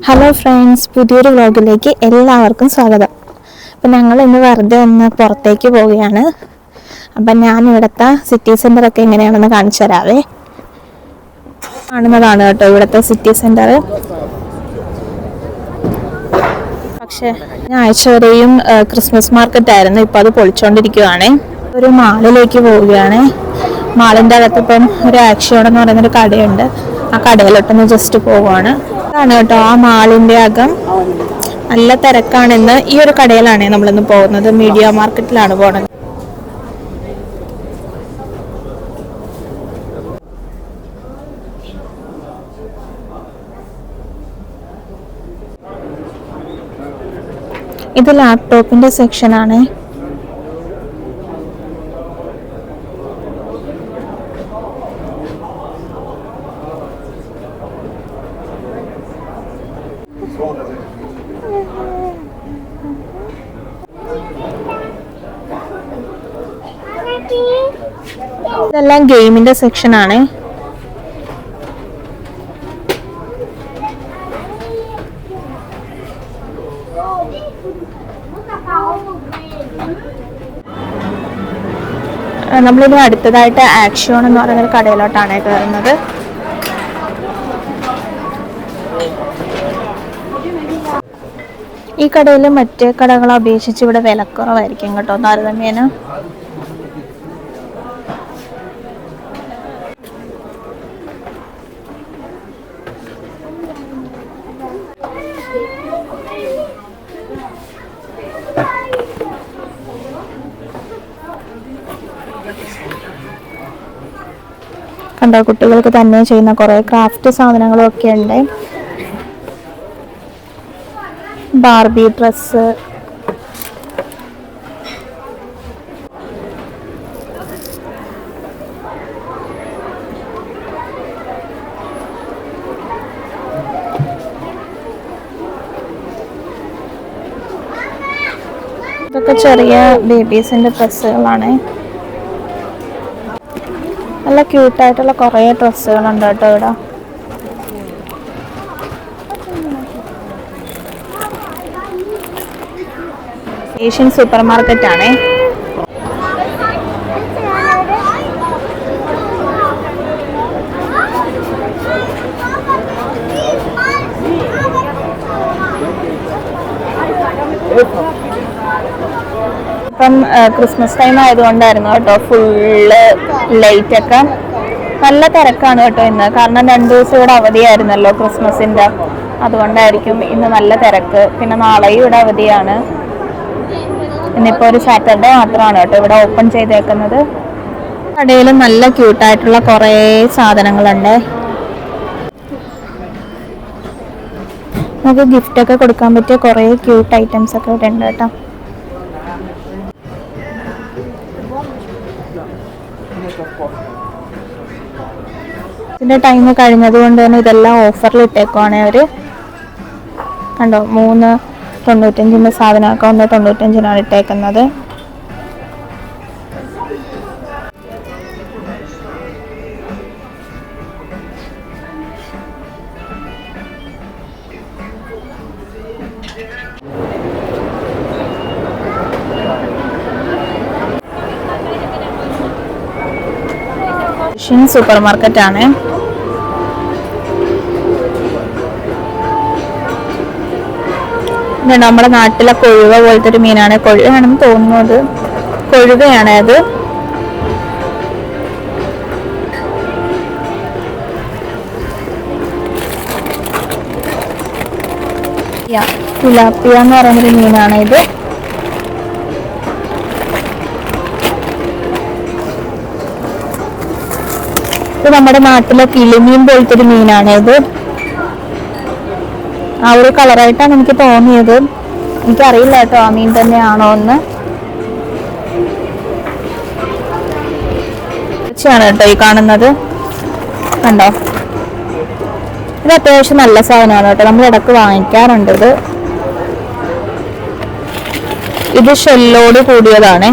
Hello friends, പുതിയൊരു വ്ലോഗിലേക്ക് എല്ലാവർക്കും സ്വാഗതം. അപ്പം ഞങ്ങൾ ഇന്ന് വെറുതെ ഒന്ന് പുറത്തേക്ക് പോവുകയാണ്. അപ്പം ഞാൻ ഇവിടുത്തെ സിറ്റി സെൻ്ററൊക്കെ എങ്ങനെയാണെന്ന് കാണിച്ചു തരാവേ. കാണുന്നതാണ് കേട്ടോ ഇവിടുത്തെ സിറ്റി സെൻ്റർ. പക്ഷേ ആഴ്ച വരെയും ക്രിസ്മസ് മാർക്കറ്റ് ആയിരുന്നു, ഇപ്പം അത് പൊളിച്ചുകൊണ്ടിരിക്കുകയാണ്. ഒരു മാളിലേക്ക് പോവുകയാണ്. മാളിൻ്റെ അകത്ത് ഇപ്പം ഒരു ആക്ഷൻ എന്ന് പറയുന്നൊരു കടയുണ്ട്. ആ കടയിലോട്ടൊന്ന് ജസ്റ്റ് പോവുകയാണ്. അതാണ് കേട്ടോ ആ മാളിൻ്റെ അകം. നല്ല തിരക്കാണിന്ന്. ഈ ഒരു കടയിലാണ് നമ്മളിന്ന് പോകുന്നത്. മീഡിയ മാർക്കറ്റിലാണ് പോകുന്നത്. ഇത് ലാപ്ടോപ്പിന്റെ സെക്ഷനാണ്. ഇതെല്ലാം ഗെയിമിന്റെ സെക്ഷനാണ്. നമ്മളിനി അടുത്തതായിട്ട് ആക്ഷൻ എന്ന് പറയുന്ന ഒരു കടയിലോട്ടാണ് കയറുന്നത്. ഈ കടയിൽ മറ്റേ കടകളെ അപേക്ഷിച്ച് ഇവിടെ വിലക്കുറവായിരിക്കും കേട്ടോ, താരതമ്യേന. കണ്ടോ, കുട്ടികൾക്ക് തന്നെ ചെയ്യുന്ന കുറേ ക്രാഫ്റ്റ് സാധനങ്ങളും ഒക്കെ ഉണ്ട്. ബാർബി ഡ്രസ്സ്, ഇതൊക്കെ ചെറിയ ബേബീസിന്റെ ഡ്രസ്സുകളാണ്. നല്ല ക്യൂട്ടായിട്ടുള്ള കുറേ ഡ്രസ്സുകളുണ്ട് കേട്ടോ ഇവിടെ. ഏഷ്യൻ സൂപ്പർ മാർക്കറ്റ് ആണ്. ഇപ്പം ക്രിസ്മസ് ടൈം ആയതുകൊണ്ടായിരുന്നു കേട്ടോ ഫുള്ള് ലൈറ്റ് ഒക്കെ. നല്ല തിരക്കാണ് കേട്ടോ ഇന്ന്. കാരണം 2 ദിവസം ഇവിടെ അവധിയായിരുന്നല്ലോ ക്രിസ്മസിന്റെ, അതുകൊണ്ടായിരിക്കും ഇന്ന് നല്ല തിരക്ക്. പിന്നെ നാളെയും ഇവിടെ അവധിയാണ്. ഇന്നിപ്പോൾ ഒരു സാറ്റർഡേ മാത്രമാണ് കേട്ടോ ഇവിടെ ഓപ്പൺ ചെയ്തേക്കുന്നത്. കടയിൽ നല്ല ക്യൂട്ടായിട്ടുള്ള കുറേ സാധനങ്ങളുണ്ട്. നമുക്ക് ഗിഫ്റ്റൊക്കെ കൊടുക്കാൻ പറ്റിയ കുറേ ക്യൂട്ട് ഐറ്റംസ് ഒക്കെ ഇവിടെ ഉണ്ട് കേട്ടോ. ഇതിന്റെ ടൈം കഴിഞ്ഞത് കൊണ്ട് തന്നെ ഇതെല്ലാം ഓഫറിൽ ഇട്ടേക്കുവാണ് അവര്. കണ്ടോ, 3.95 സാധനമൊക്കെ 1.95 ഇട്ടേക്കുന്നത്. സൂപ്പർ മാർക്കറ്റ് ആണ്. നമ്മുടെ നാട്ടിലെ കൊഴുവ പോലത്തെ ഒരു മീനാണ്. കൊഴുവയാണെന്ന് തോന്നുന്നത്. കൊഴുവയാണ് അത്. തിലാപ്പിയ എന്ന് പറയുന്നൊരു മീനാണ് ഇത്. ഇത് നമ്മുടെ നാട്ടിലെ കിളിമീൻ പോലത്തെ ഒരു മീനാണ് ഇത്. ആ ഒരു കളറായിട്ടാണ് എനിക്ക് തോന്നിയത്. എനിക്കറിയില്ല കേട്ടോ ആ മീൻ തന്നെയാണോ എന്ന്. ാണ് കേട്ടോ ഈ കാണുന്നത്. കണ്ടോ, ഇത് അത്യാവശ്യം നല്ല സാധനമാണ് കേട്ടോ. നമ്മൾ ഇടക്ക് വാങ്ങിക്കാറുണ്ട് ഇത്. ഇത് ഷെല്ലോട് കൂടിയതാണ്.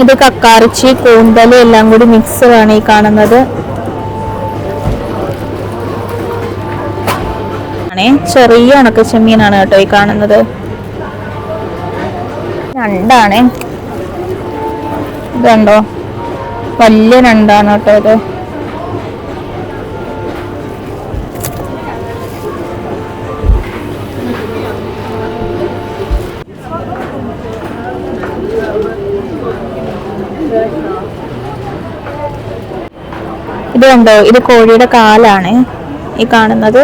ഇത് കക്കാറിച്ചി, കൂന്തല് എല്ലാം കൂടി മിക്സ് ആണ് ഈ കാണുന്നത്. ചെറിയ ഉണക്ക ചെമ്മീനാണ് കേട്ടോ ഈ കാണുന്നത്. രണ്ടാണ്, ഇതുണ്ടോ വലിയ രണ്ടാണ് കേട്ടോ ഇത്. ഇത് കണ്ടോ, ഇത് കോഴിയുടെ കാലാണ് ഈ കാണുന്നത്.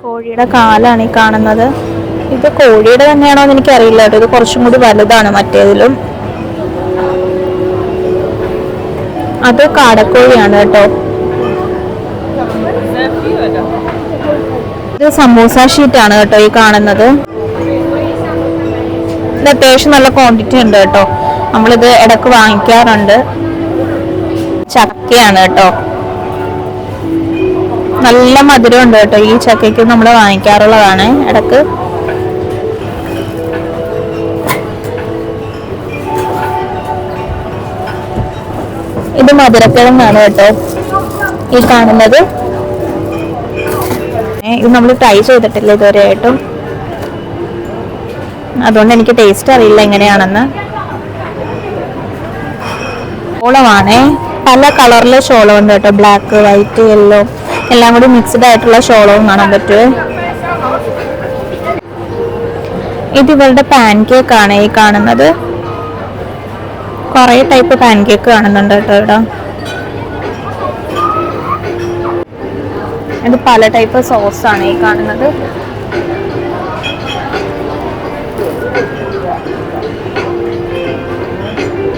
കോഴിയുടെ കാലാണ് ഈ കാണുന്നത്. ഇത് കോഴിയുടെ തന്നെയാണോ എന്ന് എനിക്കറിയില്ല കേട്ടോ. ഇത് കുറച്ചും കൂടി വലുതാണ് മറ്റേതിലും. അത് കാടക്കോഴിയാണ് കേട്ടോ. ഇത് സമൂസ ഷീറ്റാണ് കേട്ടോ ഈ കാണുന്നത്. ഇത് അത്യാവശ്യം നല്ല ക്വാണ്ടിറ്റി ഉണ്ട് കേട്ടോ. നമ്മളിത് ഇടക്ക് വാങ്ങിക്കാറുണ്ട്. ചക്കയാണ് കേട്ടോ, നല്ല മധുരം ഉണ്ട് കേട്ടോ ഈ ചക്കയ്ക്ക്. നമ്മൾ വാങ്ങിക്കാറുള്ളതാണ് ഇടക്ക്. ഇത് മധുരക്കിഴങ്ങാണ് കേട്ടോ ഈ കാണുന്നത്. ഇത് നമ്മൾ ട്രൈ ചെയ്തിട്ടില്ല ഇതുവരെയായിട്ടും, അതുകൊണ്ട് എനിക്ക് ടേസ്റ്റ് അറിയില്ല എങ്ങനെയാണെന്ന്. ഷോളമാണേ, പല കളറിലെ ഷോളം ഉണ്ട് കേട്ടോ. ബ്ലാക്ക്, വൈറ്റ്, യെല്ലോ എല്ലാം കൂടി മിക്സ്ഡ് ആയിട്ടുള്ള ഷോളവും കാണാൻ പറ്റുമോ. ഇത് ഇവരുടെ പാൻ കേക്ക് ആണ് ഈ കാണുന്നത്. കുറെ ടൈപ്പ് പാൻ കേക്ക് കാണുന്നുണ്ട് കേട്ടോ ഇവിടെ. ഇത് പല ടൈപ്പ് സോസ് ആണ് ഈ കാണുന്നത്.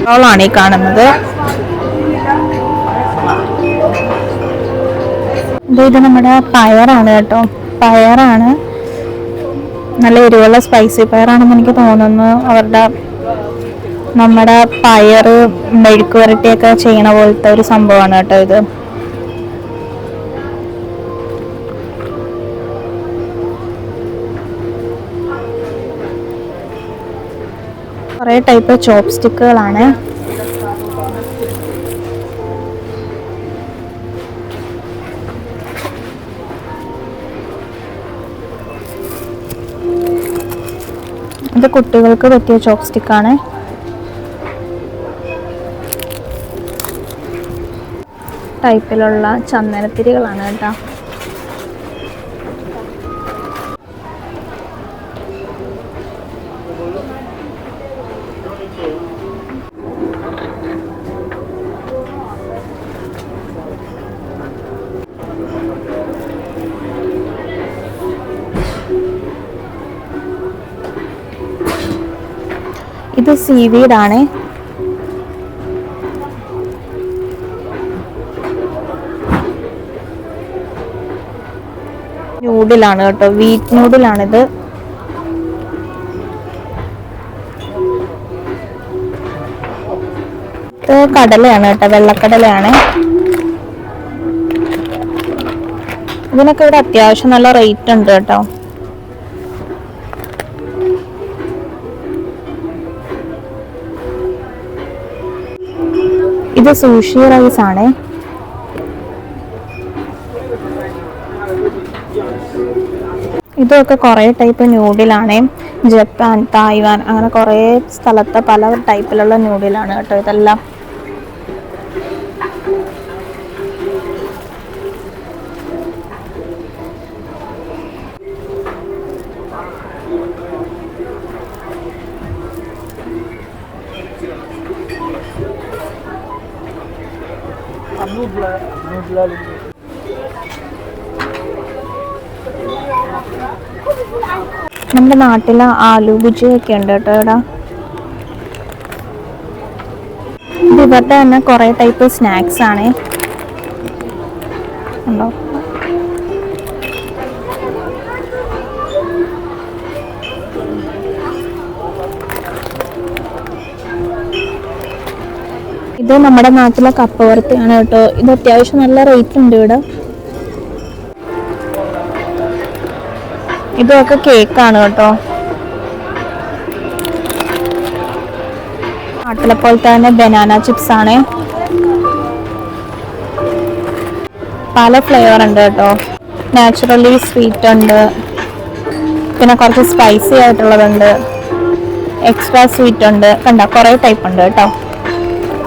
റോളാണ് ഈ കാണുന്നത്. ഇത് നമ്മുടെ പയറാണ് കേട്ടോ. പയറാണ്, നല്ല എരിവുള്ള സ്പൈസി പയറാണെന്ന് എനിക്ക് തോന്നുന്നു. അവരുടെ നമ്മുടെ പയറ് മെഴുക്ക് വരട്ടിയൊക്കെ ചെയ്യണ പോലത്തെ ഒരു സംഭവമാണ് കേട്ടോ ഇത്. കുറേ ടൈപ്പ് ചോപ്പ് സ്റ്റിക്കുകളാണ്. ഇത് കുട്ടികൾക്ക് പറ്റിയ ചോപ്പ് സ്റ്റിക്കാണ്. ടൈപ്പിലുള്ള ചന്ദനത്തിരികളാണ് കേട്ടോ. ഇത് സീവീഡ് ആണ്. നൂഡിലാണ് കേട്ടോ, വീറ്റ് നൂഡിലാണിത്. ഇത് കടലയാണ് കേട്ടോ, വെള്ളക്കടലയാണ്. ഇതിനൊക്കെ ഇവിടെ അത്യാവശ്യം നല്ല റേറ്റ് ഉണ്ട് കേട്ടോ. ഇത് സൂഷി റൈസ് ആണ്. ഇതൊക്കെ കുറേ ടൈപ്പ് ന്യൂഡിലാണ്. ജപ്പാൻ, തായ്വാൻ അങ്ങനെ കുറേ സ്ഥലത്തെ പല ടൈപ്പിലുള്ള ന്യൂഡിലാണ് കേട്ടോ ഇതെല്ലാം. നമ്മുടെ നാട്ടിലെ ആലു ഭുജിയൊക്കെ ഉണ്ട് കേട്ടോ ഇവിടെ. ഇത് ഇവരുടെ തന്നെ കുറേ ടൈപ്പ് സ്നാക്സ് ആണ് ഉണ്ടോ. ഇത് നമ്മുടെ നാട്ടിലെ കപ്പ വറുത്തയാണ് കേട്ടോ. ഇത് അത്യാവശ്യം നല്ല റേറ്റ് ഉണ്ട് ഇവിടെ. ഇതൊക്കെ കേക്കാണ് കേട്ടോ. നാട്ടിലെ പോലത്തെ തന്നെ ബനാന ചിപ്സ് ആണ്. പല ഫ്ലേവർ ഉണ്ട് കേട്ടോ. നാച്ചുറലി സ്വീറ്റ് ഉണ്ട്, പിന്നെ കുറച്ച് സ്പൈസി ആയിട്ടുള്ളതുണ്ട്, എക്സ്ട്രാ സ്വീറ്റ് ഉണ്ട്. കണ്ട കുറേ ടൈപ്പ് ഉണ്ട് കേട്ടോ.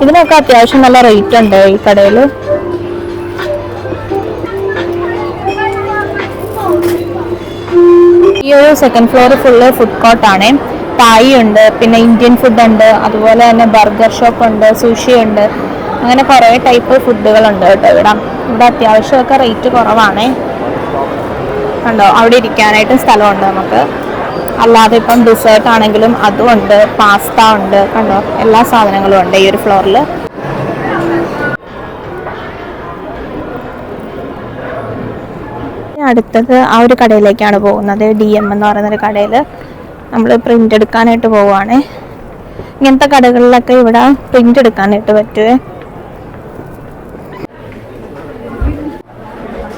ഇതിനൊക്കെ അത്യാവശ്യം നല്ല റേറ്റ് ഉണ്ട് ഈ കടയിൽ. ഈ ഒരു സെക്കൻഡ് ഫ്ലോർ ഫുള്ള് ഫുഡ് കോർട്ടാണ്. തായി ഉണ്ട്, പിന്നെ ഇന്ത്യൻ ഫുഡ് ഉണ്ട്, അതുപോലെ തന്നെ ബർഗർ ഷോപ്പ് ഉണ്ട്, സുഷി ഉണ്ട്. അങ്ങനെ കുറേ ടൈപ്പ് ഫുഡുകളുണ്ട് കേട്ടോ ഇവിടെ. ഇവിടെ അത്യാവശ്യമൊക്കെ റേറ്റ് കുറവാണ്. കണ്ടോ, അവിടെ ഇരിക്കാനായിട്ടും സ്ഥലമുണ്ട് നമുക്ക്. അല്ലാതെ ഇപ്പം ഡിസേർട്ട് ആണെങ്കിലും അതും ഉണ്ട്, പാസ്ത ഉണ്ട്. കണ്ടോ, എല്ലാ സാധനങ്ങളും ഉണ്ട് ഈ ഒരു ഫ്ലോറിൽ. അടുത്തത് ആ ഒരു കടയിലേക്കാണ് പോകുന്നത്. DM എന്ന് പറയുന്നൊരു കടയിൽ നമ്മൾ പ്രിന്റ് എടുക്കാനായിട്ട് പോവുകയാണ്. ഇങ്ങനത്തെ കടകളിലൊക്കെ ഇവിടെ പ്രിന്റ് എടുക്കാനായിട്ട് പറ്റുമേ.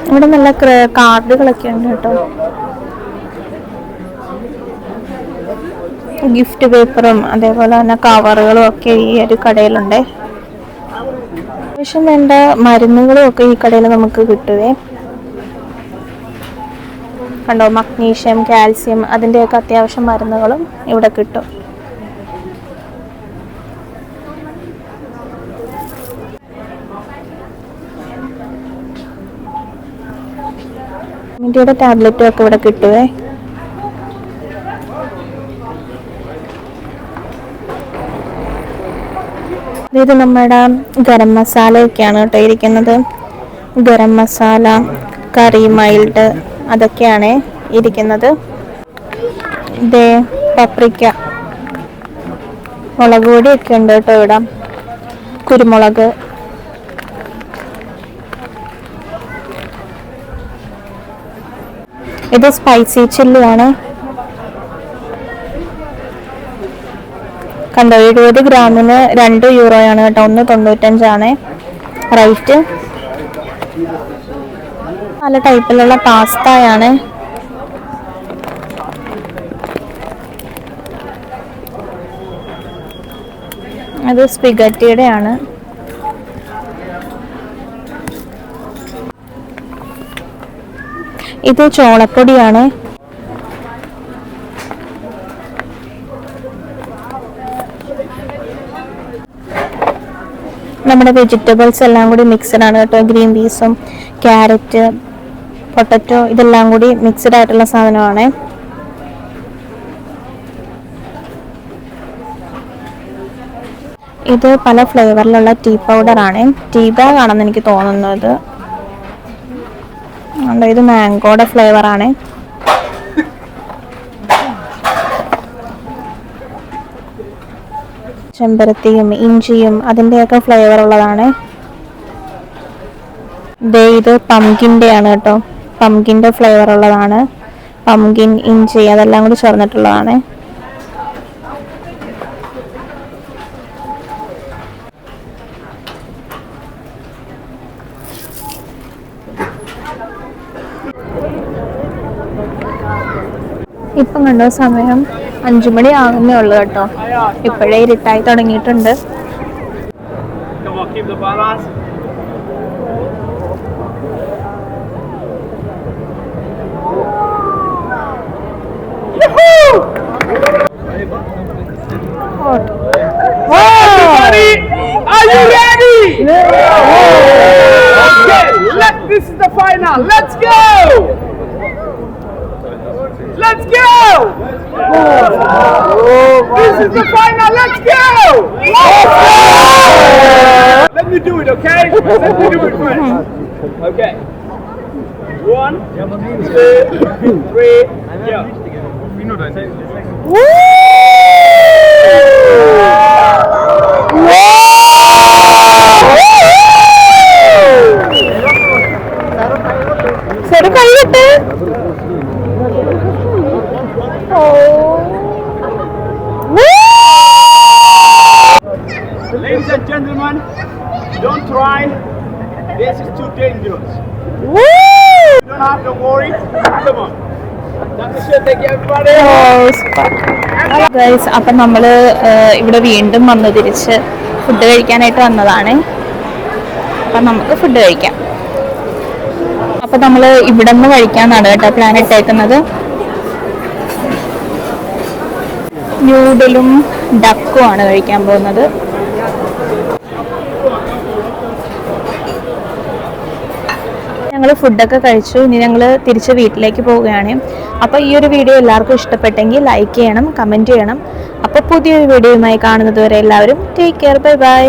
ഇവിടെ നല്ല കാർഡുകളൊക്കെ ഉണ്ട് കേട്ടോ. ഗിഫ്റ്റ് പേപ്പറും അതേപോലെ തന്നെ കവറുകളും ഒക്കെ ഈ ഒരു കടയിലുണ്ട്. അത്യാവശ്യം വേണ്ട മരുന്നുകളും ഒക്കെ ഈ കടയിൽ നമുക്ക് കിട്ടുവേ. കണ്ടോ, മഗ്നീഷ്യം, കാൽസ്യം, അതിൻ്റെയൊക്കെ അത്യാവശ്യം മരുന്നുകളും ഇവിടെ കിട്ടും. ഇന്ത്യയുടെ ടാബ്ലറ്റും ഒക്കെ ഇവിടെ കിട്ടുവേ. ഇത് നമ്മുടെ ഗരം മസാലയൊക്കെയാണ് കേട്ടോ ഇരിക്കുന്നത്. ഗരം മസാല, കറി മൈൽഡ്, അതൊക്കെയാണ് ഇരിക്കുന്നത്. ഇതേ പപ്രിക്ക, മുളക് പൊടിയൊക്കെ ഉണ്ട് കേട്ടോ ഇവിടെ. കുരുമുളക്, ഇത് സ്പൈസി ചില്ലിയാണ്. കണ്ടോ, 70 ഗ്രാമിന് 2 യൂറോയാണ് കേട്ടോ. 1.95 റേറ്റ്. പല ടൈപ്പിലുള്ള പാസ്തയാണ്. അത് സ്പിഗറ്റിയുടെ ആണ്. ഇത് ചോളപ്പൊടിയാണ്. നമ്മുടെ വെജിറ്റബിൾസ് എല്ലാം കൂടി മിക്സഡ് ആണ് കേട്ടോ. ഗ്രീൻ പീസും ക്യാരറ്റ്, പൊട്ടറ്റോ, ഇതെല്ലാം കൂടി മിക്സഡ് ആയിട്ടുള്ള സാധനമാണ്. ഇത് പല ഫ്ലേവറിലുള്ള ടീ പൗഡർ ആണ്. ടീ ബാഗ് ആണെന്ന് എനിക്ക് തോന്നുന്നത്. ഇത് മാംഗോയുടെ ഫ്ലേവർ ആണ്. ചെമ്പരത്തിയും ഇഞ്ചിയും അതിൻ്റെയൊക്കെ ഫ്ലേവർ ഉള്ളതാണ്. ഇത് പംകിൻ്റെ ആണ് കേട്ടോ. പംകിൻ്റെ ഫ്ലേവർ ഉള്ളതാണ്. പംകിൻ, ഇഞ്ചി, അതെല്ലാം കൂടി ചേർന്നിട്ടുള്ളതാണ്. ഇപ്പം കണ്ടോ, സമയം 5 മണി ആകുന്നേ ഉള്ളൂ കേട്ടോ. ഇപ്പോഴേ ഇരുട്ടായി തുടങ്ങിയിട്ടുണ്ട്. This is the final. Let's go! Let's go! This is the final. Let's go! Let me do it, okay? Let me do it first. Okay. 1, 2, 3, yeah. ചെറു കൈവിട്ട് Ladies and gentlemen, don't try. This is too dangerous. You don't have to worry. Come on. That's it. Thank you, everybody. Guys, അപ്പം നമ്മൾ ഇവിടെ വീണ്ടും വന്നു തിരിച്ച് food കഴിക്കാനായിട്ട് വന്നതാണ്. അപ്പം നമുക്ക് ഫുഡ് കഴിക്കാം. അപ്പം നമ്മൾ ഇവിടെ നിന്ന് കഴിക്കാമെന്നാണ് കേട്ടോ പ്ലാൻ ഇട്ടേക്കുന്നത്. ന്യൂഡിലും ഡക്കും ആണ് കഴിക്കാൻ പോകുന്നത്. ഞങ്ങൾ ഫുഡൊക്കെ കഴിച്ചു. ഇനി ഞങ്ങൾ തിരിച്ച് വീട്ടിലേക്ക് പോവുകയാണ്. അപ്പോൾ ഈ ഒരു വീഡിയോ എല്ലാവർക്കും ഇഷ്ടപ്പെട്ടെങ്കിൽ ലൈക്ക് ചെയ്യണം, കമൻറ്റ് ചെയ്യണം. അപ്പോൾ പുതിയൊരു വീഡിയോയുമായി കാണുന്നത് വരെ എല്ലാവരും ടേക്ക് കെയർ, ബൈ ബൈ.